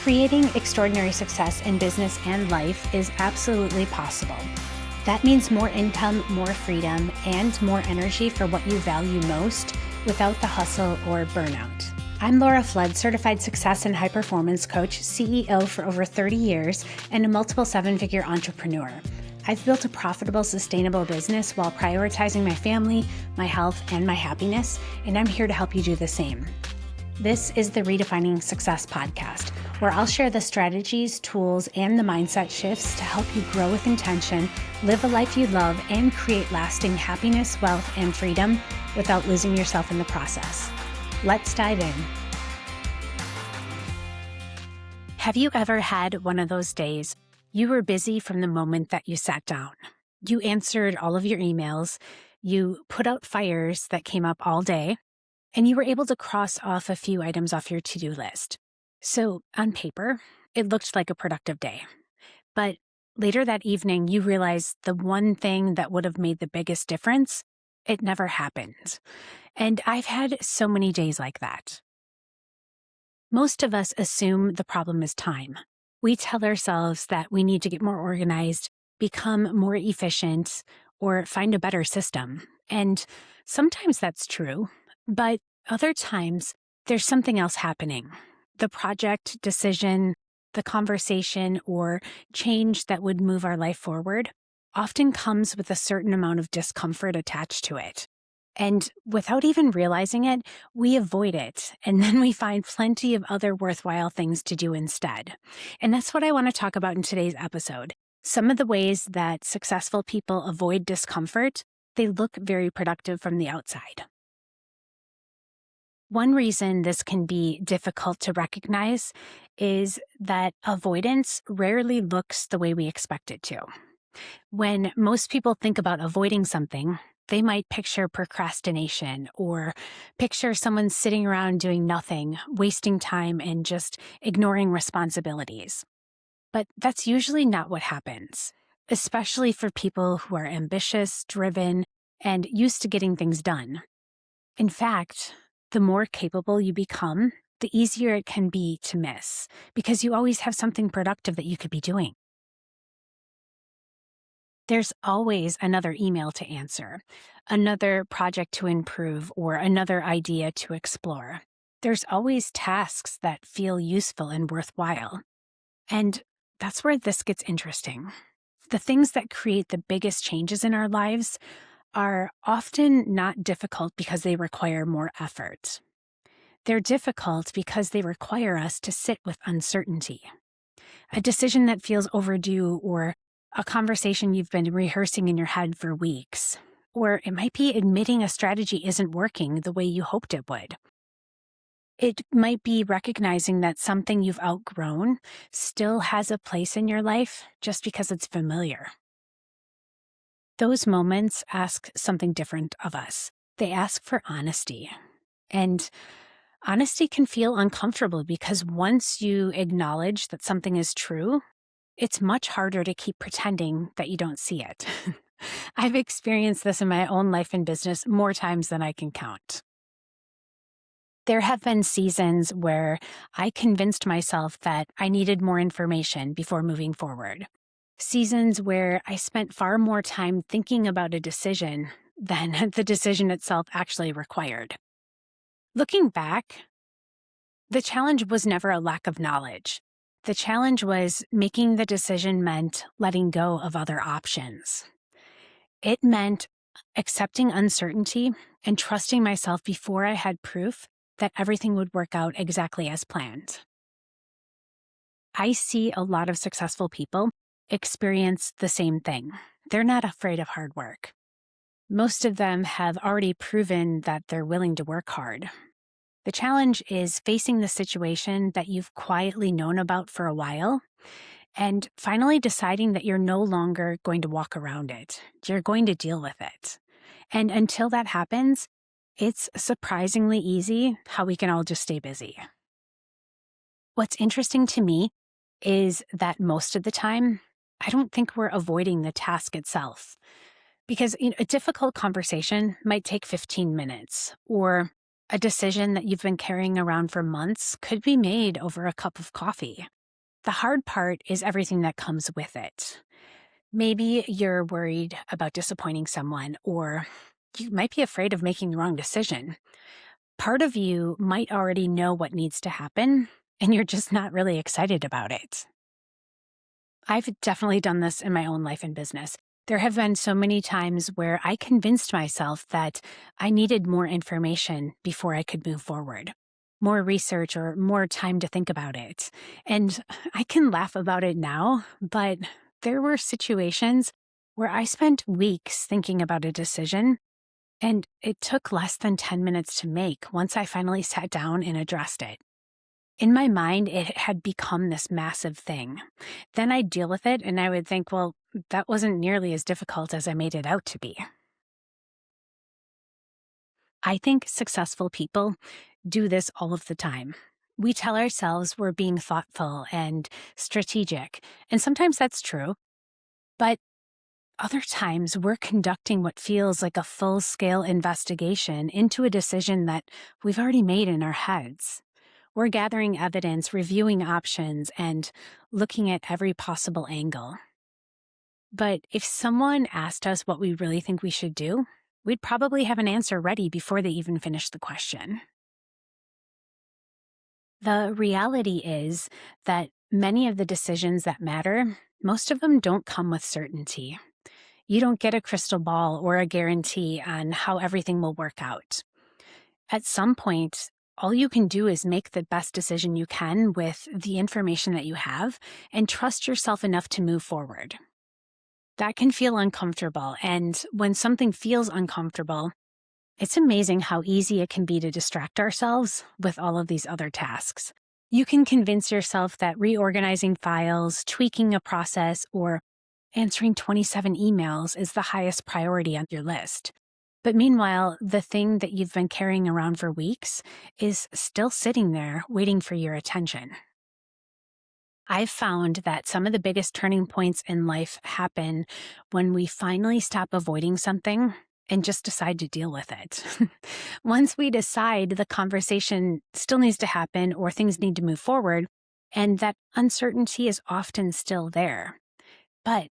Creating extraordinary success in business and life is absolutely possible. That means more income, more freedom, and more energy for what you value most without the hustle or burnout. I'm Laura Flood, certified success and high performance coach, CEO for over 30 years, and a multiple seven-figure entrepreneur. I've built a profitable, sustainable business while prioritizing my family, my health, and my happiness, and I'm here to help you do the same. This is the Redefining Success podcast, where I'll share the strategies, tools, and the mindset shifts to help you grow with intention, live a life you love, and create lasting happiness, wealth, and freedom without losing yourself in the process. Let's dive in. Have you ever had one of those days you were busy from the moment that you sat down? You answered all of your emails, you put out fires that came up all day, and you were able to cross off a few items off your to-do list. So on paper, it looked like a productive day. But later that evening, you realized the one thing that would have made the biggest difference, it never happened. And I've had so many days like that. Most of us assume the problem is time. We tell ourselves that we need to get more organized, become more efficient, or find a better system. And sometimes that's true, but other times there's something else happening. The project, decision, the conversation, or change that would move our life forward often comes with a certain amount of discomfort attached to it. And without even realizing it, we avoid it. And then we find plenty of other worthwhile things to do instead. And that's what I want to talk about in today's episode. Some of the ways that successful people avoid discomfort, they look very productive from the outside. One reason this can be difficult to recognize is that avoidance rarely looks the way we expect it to. When most people think about avoiding something, they might picture procrastination or picture someone sitting around doing nothing, wasting time, and just ignoring responsibilities. But that's usually not what happens, especially for people who are ambitious, driven, and used to getting things done. In fact, the more capable you become, the easier it can be to miss, because you always have something productive that you could be doing. There's always another email to answer, another project to improve, or another idea to explore. There's always tasks that feel useful and worthwhile. And that's where this gets interesting. The things that create the biggest changes in our lives are often not difficult because they require more effort. They're difficult because they require us to sit with uncertainty. A decision that feels overdue, or a conversation you've been rehearsing in your head for weeks. Or it might be admitting a strategy isn't working the way you hoped it would. It might be recognizing that something you've outgrown still has a place in your life just because it's familiar. Those moments ask something different of us. They ask for honesty. And honesty can feel uncomfortable because once you acknowledge that something is true, it's much harder to keep pretending that you don't see it. I've experienced this in my own life and business more times than I can count. There have been seasons where I convinced myself that I needed more information before moving forward. Seasons where I spent far more time thinking about a decision than the decision itself actually required. Looking back, the challenge was never a lack of knowledge. The challenge was making the decision meant letting go of other options. It meant accepting uncertainty and trusting myself before I had proof that everything would work out exactly as planned. I see a lot of successful people experience the same thing. They're not afraid of hard work. Most of them have already proven that they're willing to work hard. The challenge is facing the situation that you've quietly known about for a while and finally deciding that you're no longer going to walk around it. You're going to deal with it. And until that happens, it's surprisingly easy how we can all just stay busy. What's interesting to me is that most of the time, I don't think we're avoiding the task itself. Because a difficult conversation might take 15 minutes, or A decision that you've been carrying around for months could be made over a cup of coffee. The hard part is everything that comes with it. Maybe you're worried about disappointing someone, or you might be afraid of making the wrong decision. Part of you might already know what needs to happen, and you're just not really excited about it. I've definitely done this in my own life and business. There have been so many times where I convinced myself that I needed more information before I could move forward, more research or more time to think about it. And I can laugh about it now, but there were situations where I spent weeks thinking about a decision, and it took less than 10 minutes to make once I finally sat down and addressed it. In my mind, it had become this massive thing. Then I'd deal with it and I would think, well, that wasn't nearly as difficult as I made it out to be. I think successful people do this all of the time. We tell ourselves we're being thoughtful and strategic, and sometimes that's true, but other times we're conducting what feels like a full scale investigation into a decision that we've already made in our heads. We're gathering evidence, reviewing options, and looking at every possible angle. But if someone asked us what we really think we should do, we'd probably have an answer ready before they even finish the question. The reality is that many of the decisions that matter, most of them don't come with certainty. You don't get a crystal ball or a guarantee on how everything will work out. At some point, all you can do is make the best decision you can with the information that you have and trust yourself enough to move forward. That can feel uncomfortable, and when something feels uncomfortable, it's amazing how easy it can be to distract ourselves with all of these other tasks. You can convince yourself that reorganizing files, tweaking a process, or answering 27 emails is the highest priority on your list. But meanwhile, the thing that you've been carrying around for weeks is still sitting there waiting for your attention. I've found that some of the biggest turning points in life happen when we finally stop avoiding something and just decide to deal with it. Once we decide the conversation still needs to happen or things need to move forward, and that uncertainty is often still there. But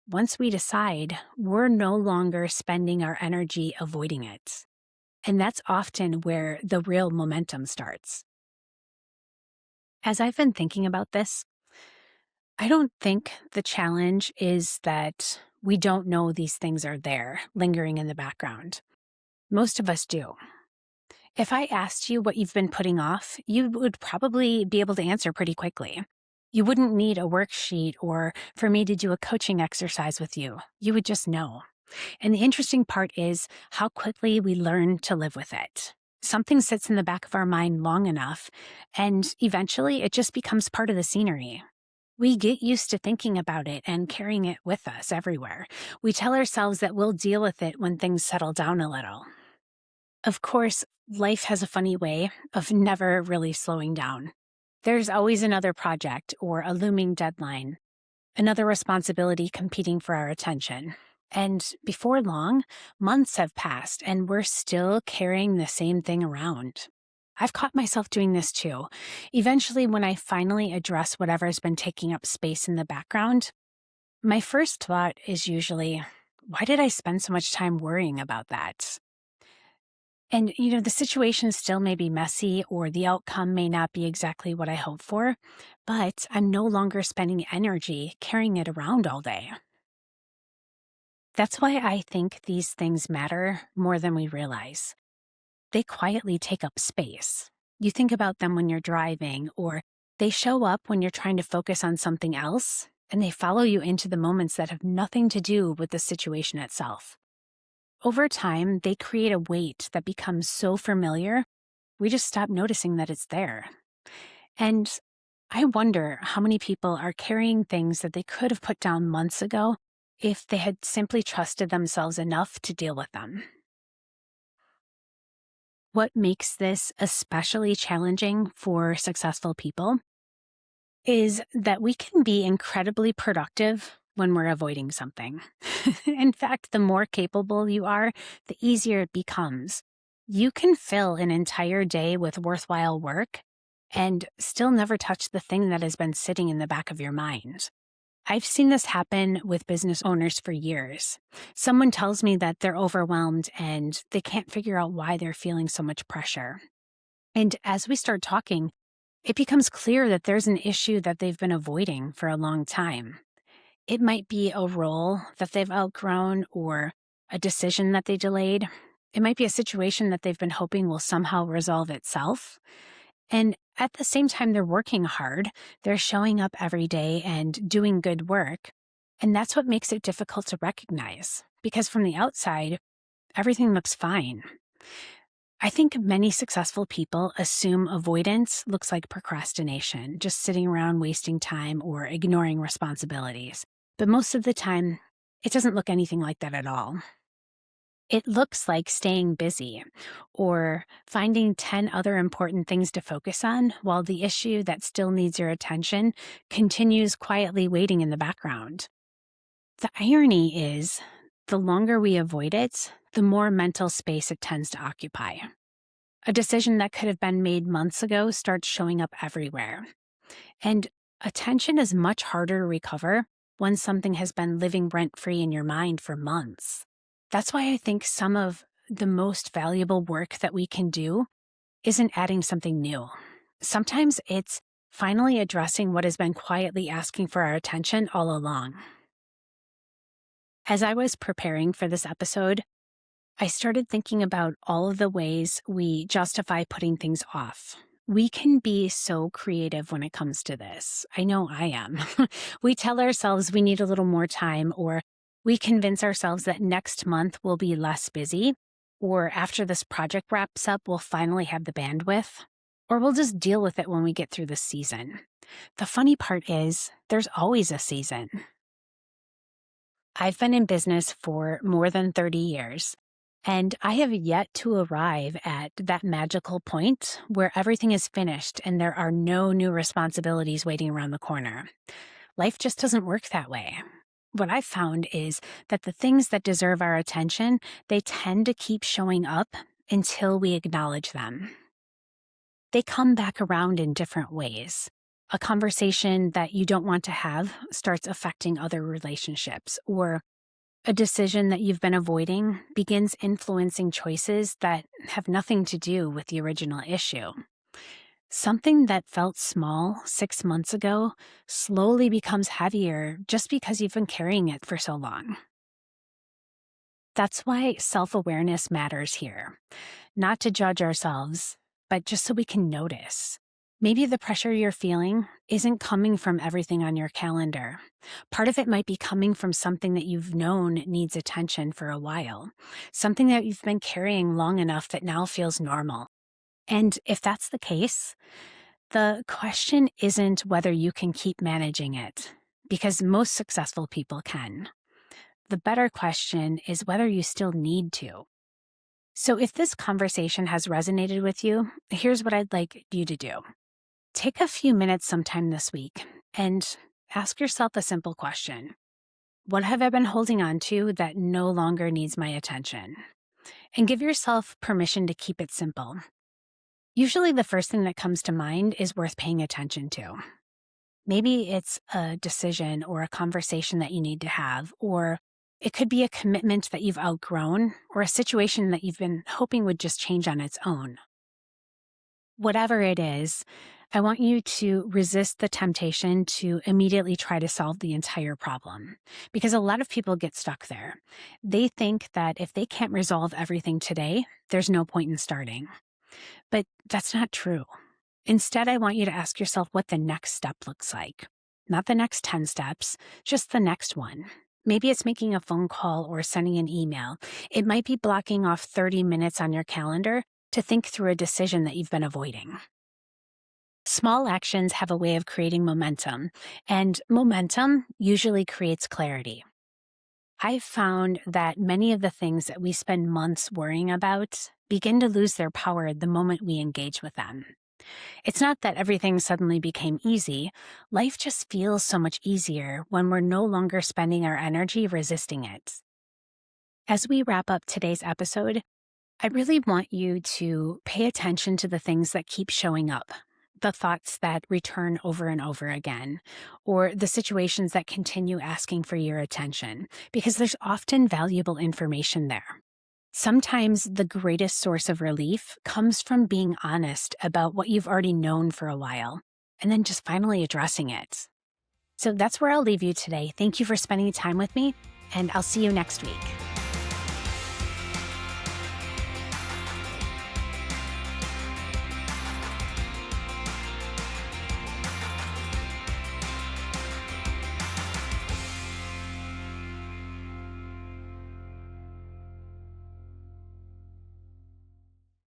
once we decide, we're no longer spending our energy avoiding it. And that's often where the real momentum starts. As I've been thinking about this, I don't think the challenge is that we don't know these things are there, lingering in the background. Most of us do. If I asked you what you've been putting off, you would probably be able to answer pretty quickly. You wouldn't need a worksheet or for me to do a coaching exercise with you. You would just know. And the interesting part is how quickly we learn to live with it. Something sits in the back of our mind long enough, and eventually it just becomes part of the scenery. We get used to thinking about it and carrying it with us everywhere. We tell ourselves that we'll deal with it when things settle down a little. Of course, life has a funny way of never really slowing down. There's always another project or a looming deadline, another responsibility competing for our attention. And before long, months have passed and we're still carrying the same thing around. I've caught myself doing this too. Eventually, when I finally address whatever's been taking up space in the background, my first thought is usually, why did I spend so much time worrying about that? And, the situation still may be messy or the outcome may not be exactly what I hope for, but I'm no longer spending energy carrying it around all day. That's why I think these things matter more than we realize. They quietly take up space. You think about them when you're driving, or they show up when you're trying to focus on something else, and they follow you into the moments that have nothing to do with the situation itself. Over time, they create a weight that becomes so familiar, we just stop noticing that it's there. And I wonder how many people are carrying things that they could have put down months ago if they had simply trusted themselves enough to deal with them. What makes this especially challenging for successful people is that we can be incredibly productive when we're avoiding something. In fact, the more capable you are, the easier it becomes. You can fill an entire day with worthwhile work and still never touch the thing that has been sitting in the back of your mind. I've seen this happen with business owners for years. Someone tells me that they're overwhelmed and they can't figure out why they're feeling so much pressure. And as we start talking, it becomes clear that there's an issue that they've been avoiding for a long time. It might be a role that they've outgrown or a decision that they delayed. It might be a situation that they've been hoping will somehow resolve itself. And at the same time, they're working hard. They're showing up every day and doing good work. And that's what makes it difficult to recognize, because from the outside, everything looks fine. I think many successful people assume avoidance looks like procrastination, just sitting around wasting time or ignoring responsibilities. But most of the time, it doesn't look anything like that at all. It looks like staying busy or finding 10 other important things to focus on while the issue that still needs your attention continues quietly waiting in the background. The irony is, the longer we avoid it, the more mental space it tends to occupy. A decision that could have been made months ago starts showing up everywhere. And attention is much harder to recover when something has been living rent-free in your mind for months. That's why I think some of the most valuable work that we can do isn't adding something new. Sometimes it's finally addressing what has been quietly asking for our attention all along. As I was preparing for this episode, I started thinking about all of the ways we justify putting things off. We can be so creative when it comes to this. I know I am. We tell ourselves we need a little more time, or we convince ourselves that next month we'll be less busy, or after this project wraps up, we'll finally have the bandwidth, or we'll just deal with it when we get through the season. The funny part is, there's always a season. I've been in business for more than 30 years. And I have yet to arrive at that magical point where everything is finished and there are no new responsibilities waiting around the corner. Life just doesn't work that way. What I've found is that the things that deserve our attention, they tend to keep showing up until we acknowledge them. They come back around in different ways. A conversation that you don't want to have starts affecting other relationships, or a decision that you've been avoiding begins influencing choices that have nothing to do with the original issue. Something that felt small 6 months ago slowly becomes heavier just because you've been carrying it for so long. That's why self-awareness matters here. Not to judge ourselves, but just so we can notice. Maybe the pressure you're feeling isn't coming from everything on your calendar. Part of it might be coming from something that you've known needs attention for a while, something that you've been carrying long enough that now feels normal. And if that's the case, the question isn't whether you can keep managing it, because most successful people can. The better question is whether you still need to. So if this conversation has resonated with you, here's what I'd like you to do. Take a few minutes sometime this week and ask yourself a simple question. What have I been holding on to that no longer needs my attention? And give yourself permission to keep it simple. Usually the first thing that comes to mind is worth paying attention to. Maybe it's a decision or a conversation that you need to have, or it could be a commitment that you've outgrown, or a situation that you've been hoping would just change on its own. Whatever it is, I want you to resist the temptation to immediately try to solve the entire problem, because a lot of people get stuck there. They think that if they can't resolve everything today, there's no point in starting. But that's not true. Instead, I want you to ask yourself what the next step looks like. Not the next 10 steps, just the next one. Maybe it's making a phone call or sending an email. It might be blocking off 30 minutes on your calendar to think through a decision that you've been avoiding. Small actions have a way of creating momentum, and momentum usually creates clarity. I've found that many of the things that we spend months worrying about begin to lose their power the moment we engage with them. It's not that everything suddenly became easy. Life just feels so much easier when we're no longer spending our energy resisting it. As we wrap up today's episode, I really want you to pay attention to the things that keep showing up, the thoughts that return over and over again, or the situations that continue asking for your attention, because there's often valuable information there. Sometimes the greatest source of relief comes from being honest about what you've already known for a while, and then just finally addressing it. So that's where I'll leave you today. Thank you for spending time with me, and I'll see you next week.